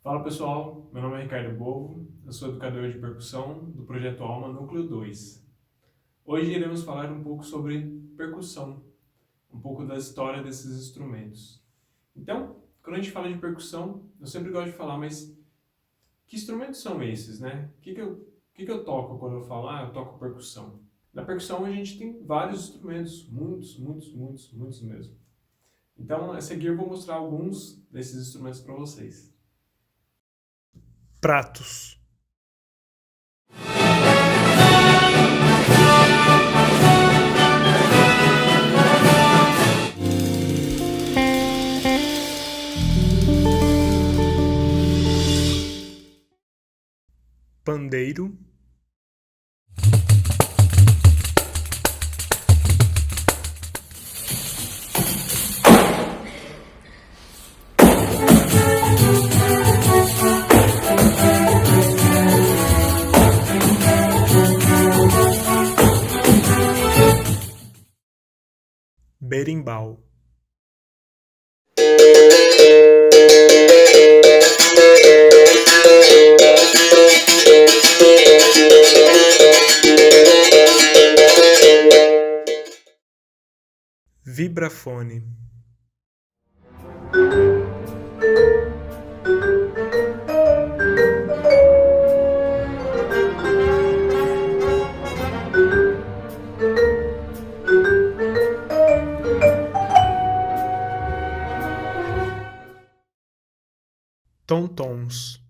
Fala pessoal, meu nome é Ricardo Bovo, eu sou educador de percussão do Projeto Alma Núcleo 2. Hoje iremos falar um pouco sobre percussão, um pouco da história desses instrumentos. Então, quando a gente fala de percussão, eu sempre gosto de falar, mas que instrumentos são esses, né? O que eu toco quando eu falo, eu toco percussão? Na percussão a gente tem vários instrumentos, muitos mesmo. Então, a seguir eu vou mostrar alguns desses instrumentos para vocês. Pratos. Pandeiro. Berimbau. Vibrafone. Tontons.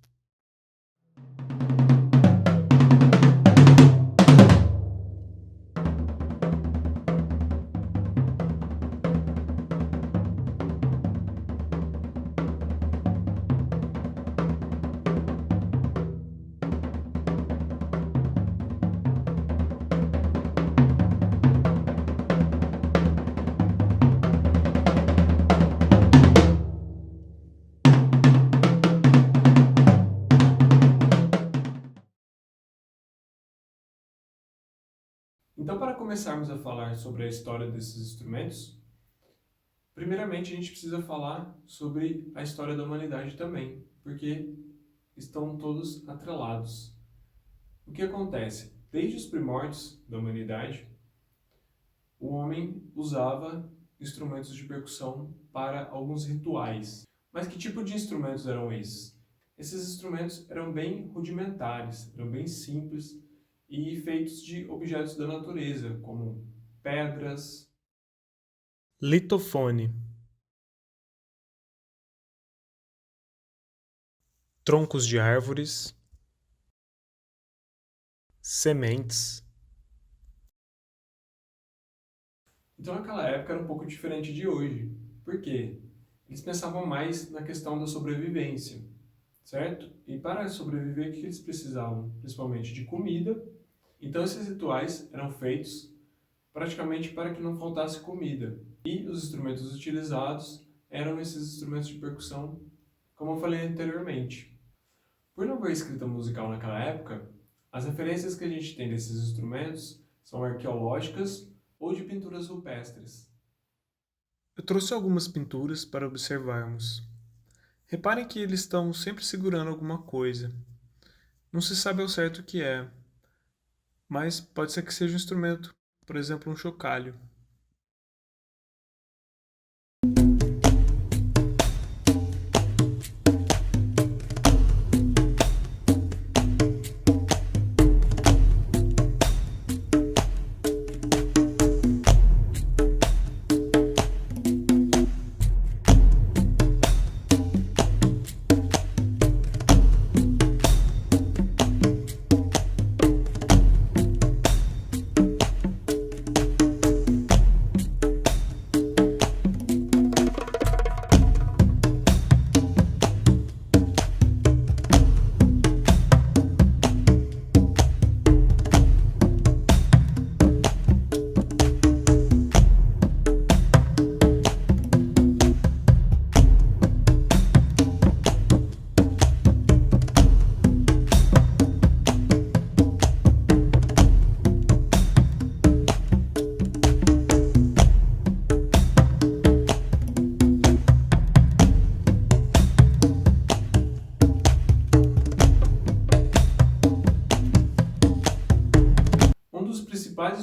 Então, para começarmos a falar sobre a história desses instrumentos, primeiramente a gente precisa falar sobre a história da humanidade também, porque estão todos atrelados. O que acontece? Desde os primórdios da humanidade, o homem usava instrumentos de percussão para alguns rituais. Mas que tipo de instrumentos eram esses? Esses instrumentos eram bem rudimentares, eram bem simples e feitos de objetos da natureza, como pedras, Litofone. Troncos de árvores. Sementes. Então, naquela época era um pouco diferente de hoje. Por quê? Eles pensavam mais na questão da sobrevivência, certo? E para sobreviver, o que eles precisavam? Principalmente de comida. Então, esses rituais eram feitos praticamente para que não faltasse comida. E os instrumentos utilizados eram esses instrumentos de percussão, como eu falei anteriormente. Por não haver escrita musical naquela época, as referências que a gente tem desses instrumentos são arqueológicas ou de pinturas rupestres. Eu trouxe algumas pinturas para observarmos. Reparem que eles estão sempre segurando alguma coisa. Não se sabe ao certo o que é, mas pode ser que seja um instrumento, por exemplo, um chocalho.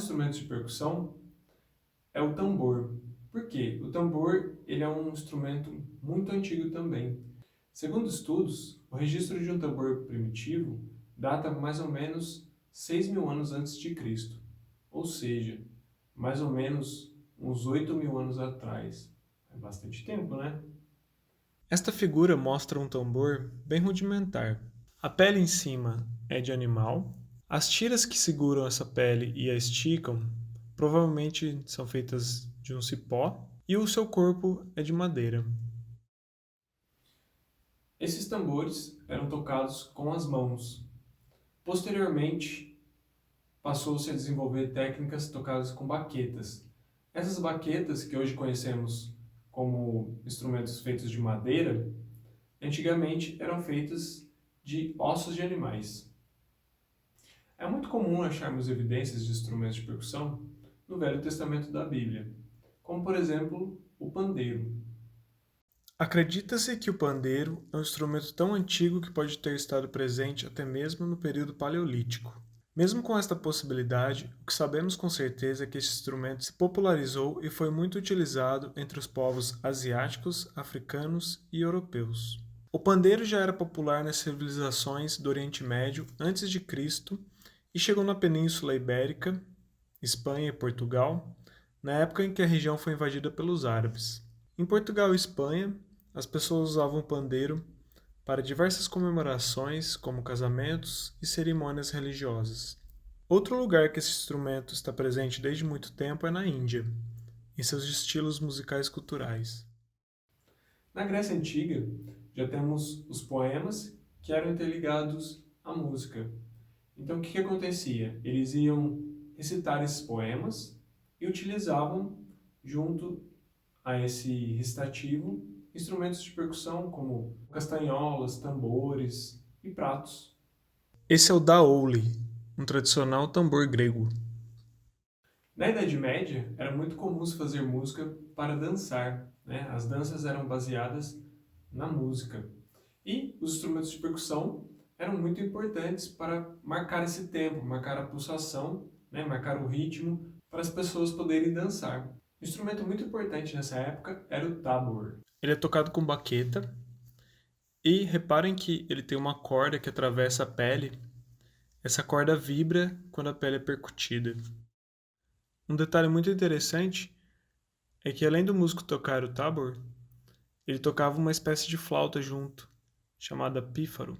instrumentos de percussão é o tambor. Por quê? O tambor ele é um instrumento muito antigo também. Segundo estudos, o registro de um tambor primitivo data mais ou menos 6.000 anos antes de Cristo, ou seja, mais ou menos uns 8.000 anos atrás. É bastante tempo, né? Esta figura mostra um tambor bem rudimentar. A pele em cima é de animal. As tiras que seguram essa pele e a esticam provavelmente são feitas de um cipó e o seu corpo é de madeira. Esses tambores eram tocados com as mãos. Posteriormente, passou-se a desenvolver técnicas tocadas com baquetas. Essas baquetas, que hoje conhecemos como instrumentos feitos de madeira, antigamente eram feitas de ossos de animais. É muito comum acharmos evidências de instrumentos de percussão no Velho Testamento da Bíblia, como por exemplo o pandeiro. Acredita-se que o pandeiro é um instrumento tão antigo que pode ter estado presente até mesmo no período paleolítico. Mesmo com esta possibilidade, o que sabemos com certeza é que esse instrumento se popularizou e foi muito utilizado entre os povos asiáticos, africanos e europeus. O pandeiro já era popular nas civilizações do Oriente Médio antes de Cristo e chegou na Península Ibérica, Espanha e Portugal, na época em que a região foi invadida pelos árabes. Em Portugal e Espanha, as pessoas usavam o pandeiro para diversas comemorações, como casamentos e cerimônias religiosas. Outro lugar que esse instrumento está presente desde muito tempo é na Índia, em seus estilos musicais culturais. Na Grécia Antiga, já temos os poemas que eram interligados à música. Então, o que acontecia? Eles iam recitar esses poemas e utilizavam, junto a esse recitativo, instrumentos de percussão como castanholas, tambores e pratos. Esse é o daouli, um tradicional tambor grego. Na Idade Média, era muito comum se fazer música para dançar, né? As danças eram baseadas na música. E os instrumentos de percussão eram muito importantes para marcar esse tempo, marcar a pulsação, né? Marcar o ritmo para as pessoas poderem dançar. Um instrumento muito importante nessa época era o tambor. Ele é tocado com baqueta e reparem que ele tem uma corda que atravessa a pele. Essa corda vibra quando a pele é percutida. Um detalhe muito interessante é que além do músico tocar o tabor, ele tocava uma espécie de flauta junto, chamada pífaro.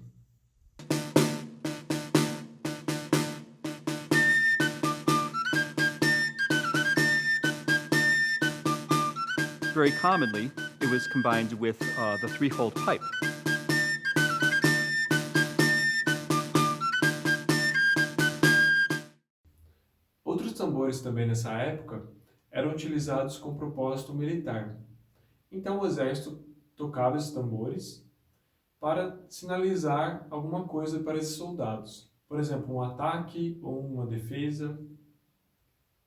Very commonly, it was combined with the three-fold pipe. Outros tambores também nessa época eram utilizados com propósito militar. Então o exército tocava esses tambores para sinalizar alguma coisa para esses soldados. Por exemplo, um ataque ou uma defesa.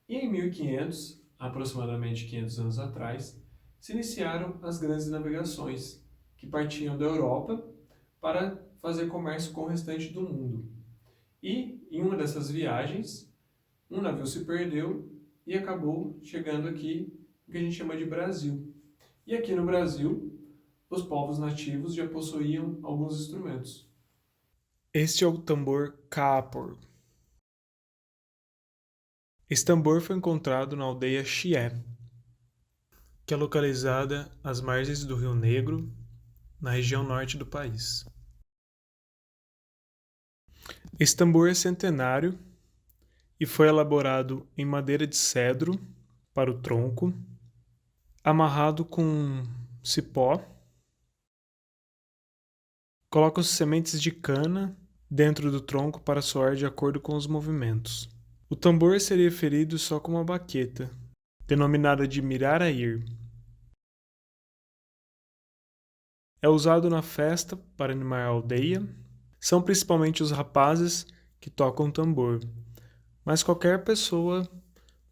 E em 1500, aproximadamente 500 anos atrás, se iniciaram as grandes navegações, que partiam da Europa para fazer comércio com o restante do mundo. E em uma dessas viagens, um navio se perdeu e acabou chegando aqui, o que a gente chama de Brasil. E aqui no Brasil, os povos nativos já possuíam alguns instrumentos. Este é o tambor Kaapor. Esse tambor foi encontrado na aldeia Chié, que é localizada às margens do Rio Negro, na região norte do país. Esse tambor é centenário e foi elaborado em madeira de cedro para o tronco, amarrado com cipó. Colocam-se sementes de cana dentro do tronco para soar de acordo com os movimentos. O tambor seria ferido só com uma baqueta, denominada de mirarair. É usado na festa para animar a aldeia. São principalmente os rapazes que tocam tambor, mas qualquer pessoa,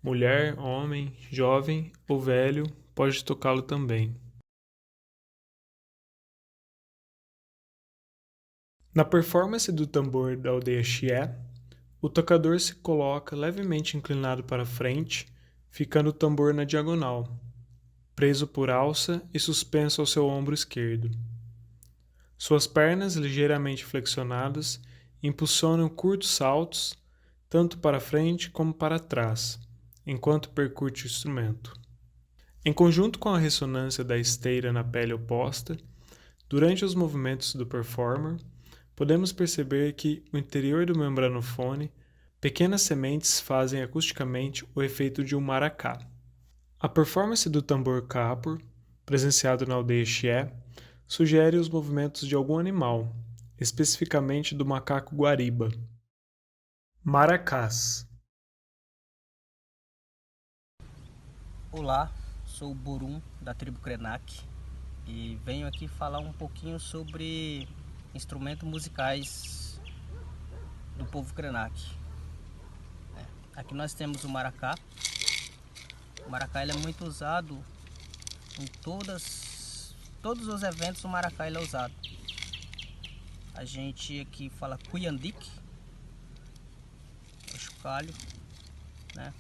mulher, homem, jovem ou velho, pode tocá-lo também. Na performance do tambor da aldeia Chié, O tocador se coloca levemente inclinado para frente, ficando o tambor na diagonal, preso por alça e suspenso ao seu ombro esquerdo. Suas pernas, ligeiramente flexionadas, impulsionam curtos saltos, tanto para frente como para trás, enquanto percute o instrumento. Em conjunto com a ressonância da esteira na pele oposta, durante os movimentos do performer, podemos perceber que no interior do membranofone, pequenas sementes fazem acusticamente o efeito de um maracá. A performance do tambor capur, presenciado na aldeia Xié, sugere os movimentos de algum animal, especificamente do macaco guariba. Maracás. Olá, sou o Borum da tribo Krenak e venho aqui falar um pouquinho sobre instrumentos musicais do povo Krenak. Aqui nós temos o maracá. O maracá ele é muito usado em todos os eventos. O maracá ele é usado. A gente aqui fala cuyandique, o chocalho, né?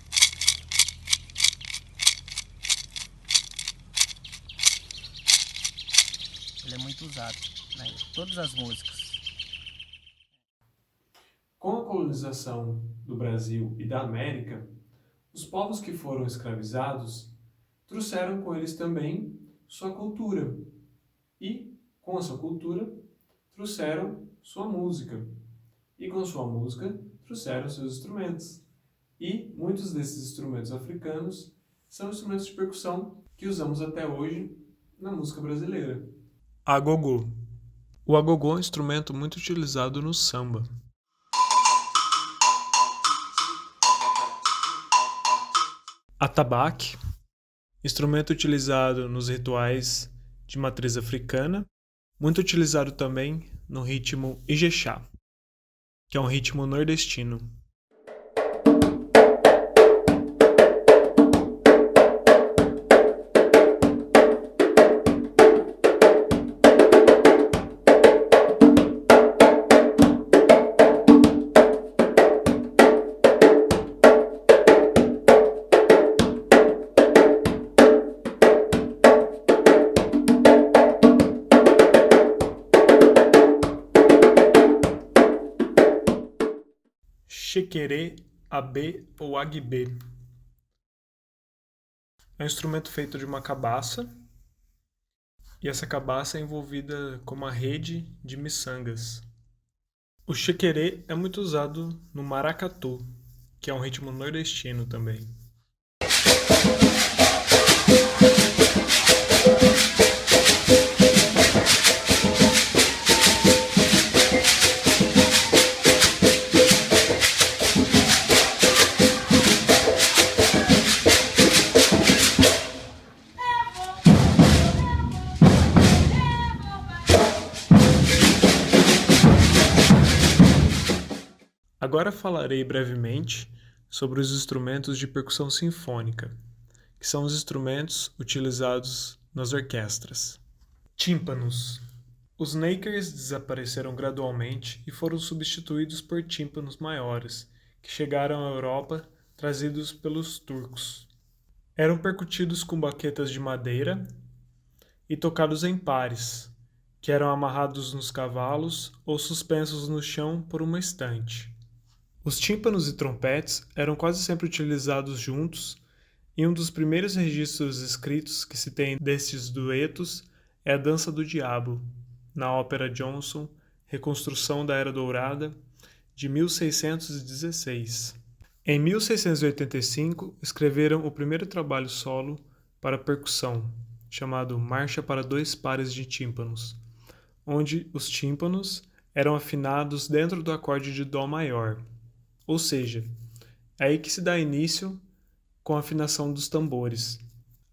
Ele é muito usado, né, em todas as músicas. Com a colonização do Brasil e da América, os povos que foram escravizados trouxeram com eles também sua cultura e, com a sua cultura, trouxeram sua música e, com sua música, trouxeram seus instrumentos. E muitos desses instrumentos africanos são instrumentos de percussão que usamos até hoje na música brasileira. Agogô. O agogô é um instrumento muito utilizado no samba. Atabaque, instrumento utilizado nos rituais de matriz africana, muito utilizado também no ritmo Ijexá, que é um ritmo nordestino. Xequerê, abê ou aguibê. É um instrumento feito de uma cabaça, e essa cabaça é envolvida com uma rede de miçangas. O xequerê é muito usado no maracatu, que é um ritmo nordestino também. Agora falarei brevemente sobre os instrumentos de percussão sinfônica, que são os instrumentos utilizados nas orquestras. Tímpanos. Os nakers desapareceram gradualmente e foram substituídos por tímpanos maiores, que chegaram à Europa trazidos pelos turcos. Eram percutidos com baquetas de madeira e tocados em pares, que eram amarrados nos cavalos ou suspensos no chão por uma estante. Os tímpanos e trompetes eram quase sempre utilizados juntos, e um dos primeiros registros escritos que se tem destes duetos é a Dança do Diabo, na ópera Johnson, Reconstrução da Era Dourada, de 1616. Em 1685, escreveram o primeiro trabalho solo para percussão, chamado Marcha para Dois Pares de Tímpanos, onde os tímpanos eram afinados dentro do acorde de Dó maior. Ou seja, é aí que se dá início com a afinação dos tambores,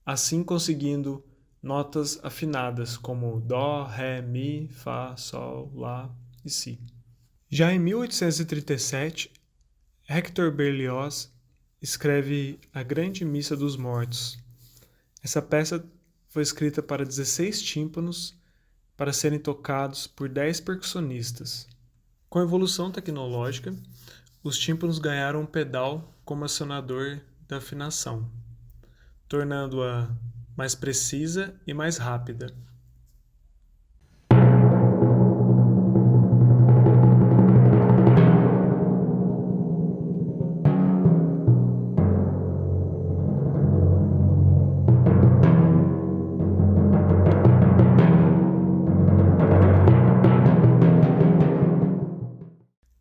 assim conseguindo notas afinadas como Dó, Ré, Mi, Fá, Sol, Lá e Si. Já em 1837, Hector Berlioz escreve A Grande Missa dos Mortos. Essa peça foi escrita para 16 tímpanos para serem tocados por 10 percussionistas. Com a evolução tecnológica, Os tímpanos ganharam um pedal como acionador da afinação, tornando-a mais precisa e mais rápida.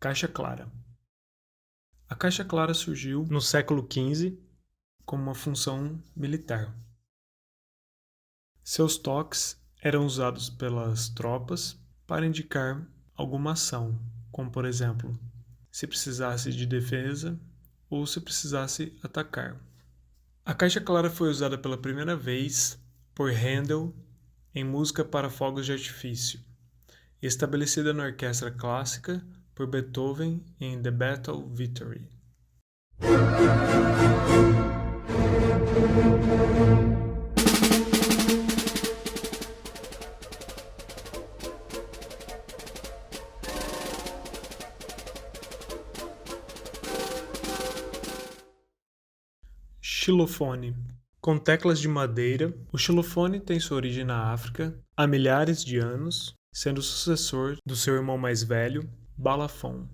Caixa clara. A caixa clara surgiu no século XV como uma função militar. Seus toques eram usados pelas tropas para indicar alguma ação, como por exemplo, se precisasse de defesa ou se precisasse atacar. A caixa clara foi usada pela primeira vez por Handel em música para fogos de artifício, e estabelecida na orquestra clássica por Beethoven em The Battle Victory. Xilofone. Com teclas de madeira, o xilofone tem sua origem na África há milhares de anos, sendo sucessor do seu irmão mais velho, balafon.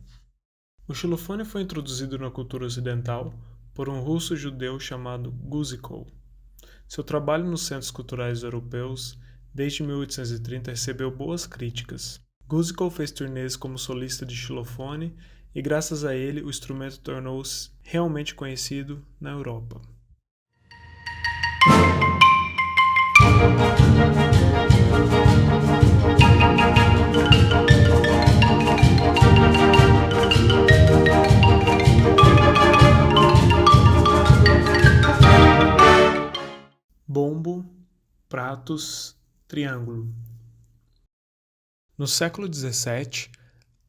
O xilofone foi introduzido na cultura ocidental por um russo judeu chamado Guzikov. Seu trabalho nos centros culturais europeus desde 1830 recebeu boas críticas. Guzikov fez turnês como solista de xilofone e graças a ele o instrumento tornou-se realmente conhecido na Europa. Bombo, pratos, triângulo. No século XVII,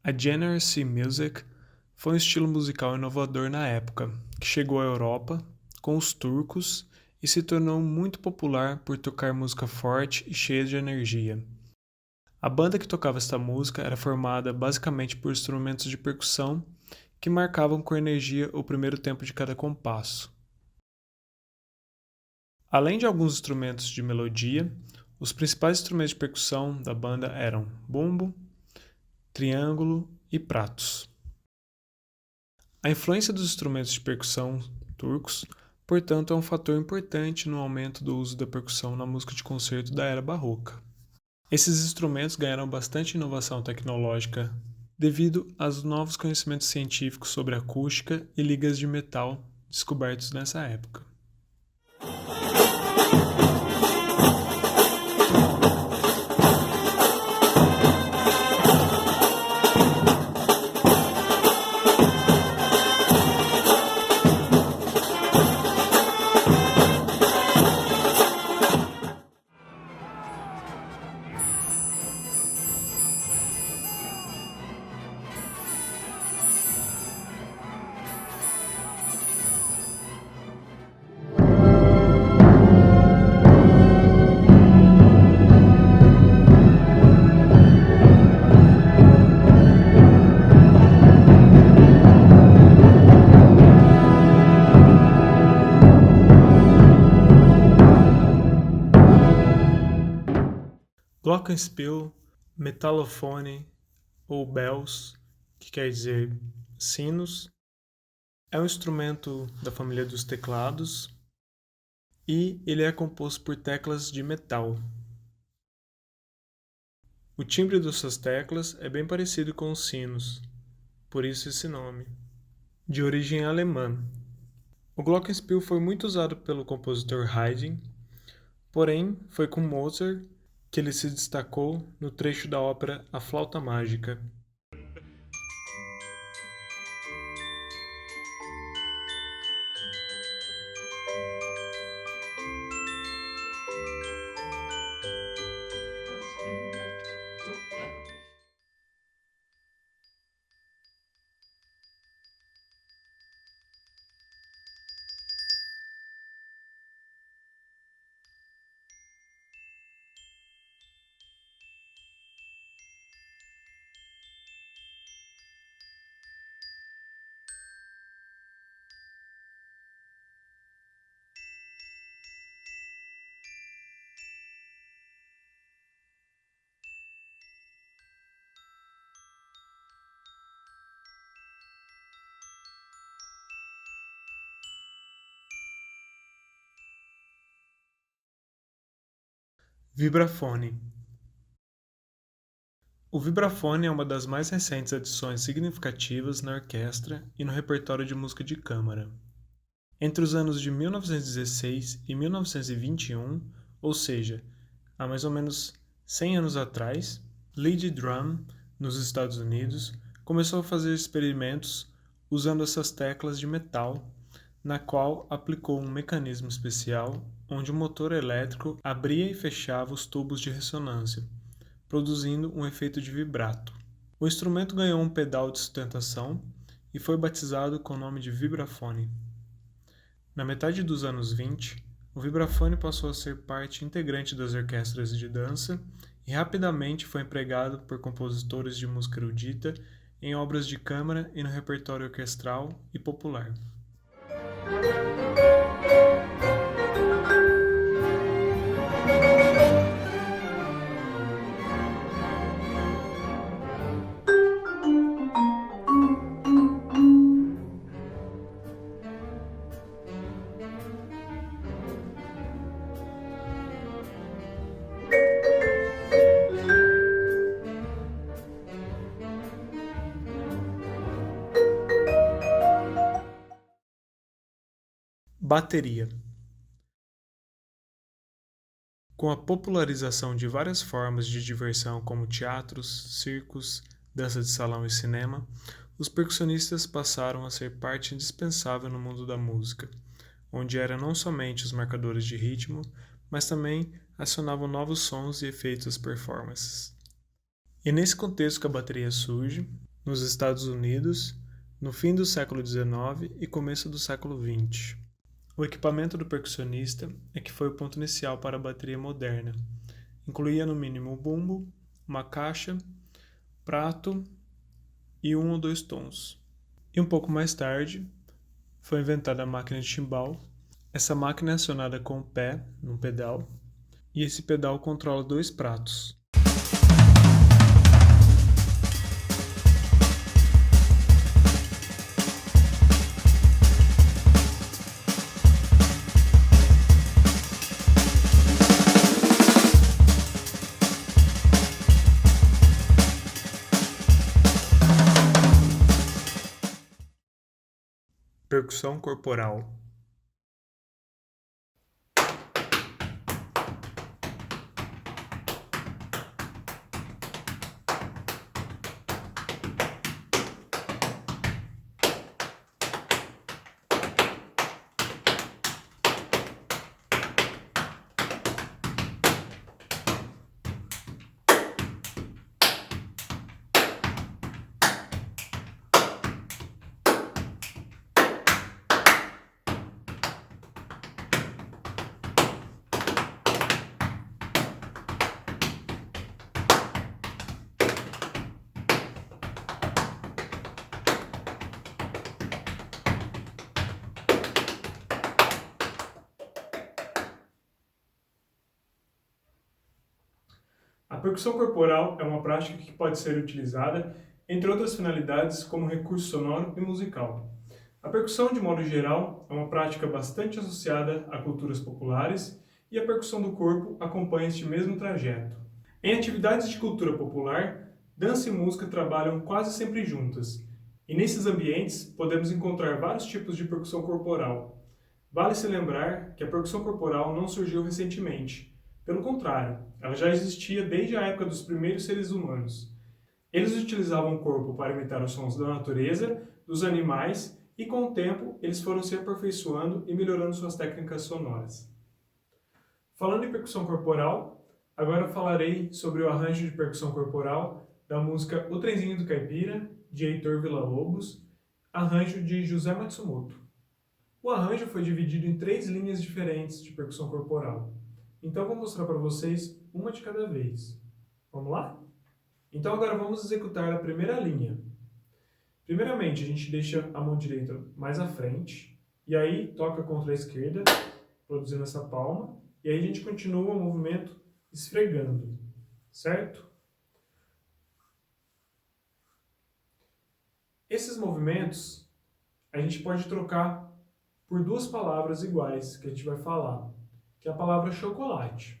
a Generacy Music foi um estilo musical inovador na época, que chegou à Europa com os turcos e se tornou muito popular por tocar música forte e cheia de energia. A banda que tocava esta música era formada basicamente por instrumentos de percussão que marcavam com energia o primeiro tempo de cada compasso. Além de alguns instrumentos de melodia, os principais instrumentos de percussão da banda eram bumbo, triângulo e pratos. A influência dos instrumentos de percussão turcos, portanto, é um fator importante no aumento do uso da percussão na música de concerto da era barroca. Esses instrumentos ganharam bastante inovação tecnológica devido aos novos conhecimentos científicos sobre acústica e ligas de metal descobertos nessa época. Glockenspiel, metalofone ou bells, que quer dizer sinos, é um instrumento da família dos teclados e ele é composto por teclas de metal. O timbre de suas teclas é bem parecido com os sinos, por isso esse nome. De origem alemã, o Glockenspiel foi muito usado pelo compositor Haydn, porém foi com Mozart que ele se destacou no trecho da ópera A Flauta Mágica. Vibrafone. O vibrafone é uma das mais recentes adições significativas na orquestra e no repertório de música de câmara. Entre os anos de 1916 e 1921, ou seja, há mais ou menos 100 anos atrás, Lead Drum, nos Estados Unidos, começou a fazer experimentos usando essas teclas de metal, na qual aplicou um mecanismo especial onde o motor elétrico abria e fechava os tubos de ressonância, produzindo um efeito de vibrato. O instrumento ganhou um pedal de sustentação e foi batizado com o nome de vibrafone. Na metade dos anos 20, o vibrafone passou a ser parte integrante das orquestras de dança e rapidamente foi empregado por compositores de música erudita em obras de câmara e no repertório orquestral e popular. Bateria. Com a popularização de várias formas de diversão como teatros, circos, dança de salão e cinema, os percussionistas passaram a ser parte indispensável no mundo da música, onde eram não somente os marcadores de ritmo, mas também acionavam novos sons e efeitos às performances. E é nesse contexto que a bateria surge, nos Estados Unidos, no fim do século XIX e começo do século XX. O equipamento do percussionista é que foi o ponto inicial para a bateria moderna. Incluía no mínimo um bumbo, uma caixa, prato e 1 ou 2 tons. E um pouco mais tarde, foi inventada a máquina de timbal. Essa máquina é acionada com o pé, num pedal, e esse pedal controla 2 pratos. Percussão corporal. A percussão corporal é uma prática que pode ser utilizada, entre outras finalidades, como recurso sonoro e musical. A percussão, de modo geral, é uma prática bastante associada a culturas populares e a percussão do corpo acompanha este mesmo trajeto. Em atividades de cultura popular, dança e música trabalham quase sempre juntas, e nesses ambientes podemos encontrar vários tipos de percussão corporal. Vale se lembrar que a percussão corporal não surgiu recentemente. Pelo contrário, ela já existia desde a época dos primeiros seres humanos. Eles utilizavam o corpo para imitar os sons da natureza, dos animais, e com o tempo eles foram se aperfeiçoando e melhorando suas técnicas sonoras. Falando em percussão corporal, agora falarei sobre o arranjo de percussão corporal da música O Trenzinho do Caipira, de Heitor Villa-Lobos, arranjo de José Matsumoto. O arranjo foi dividido em 3 linhas diferentes de percussão corporal. Então vou mostrar para vocês uma de cada vez. Vamos lá? Então agora vamos executar a primeira linha. Primeiramente, a gente deixa a mão direita mais à frente, e aí toca contra a esquerda, produzindo essa palma, e aí a gente continua o movimento esfregando, certo? Esses movimentos a gente pode trocar por 2 palavras iguais que a gente vai falar, que é a palavra chocolate.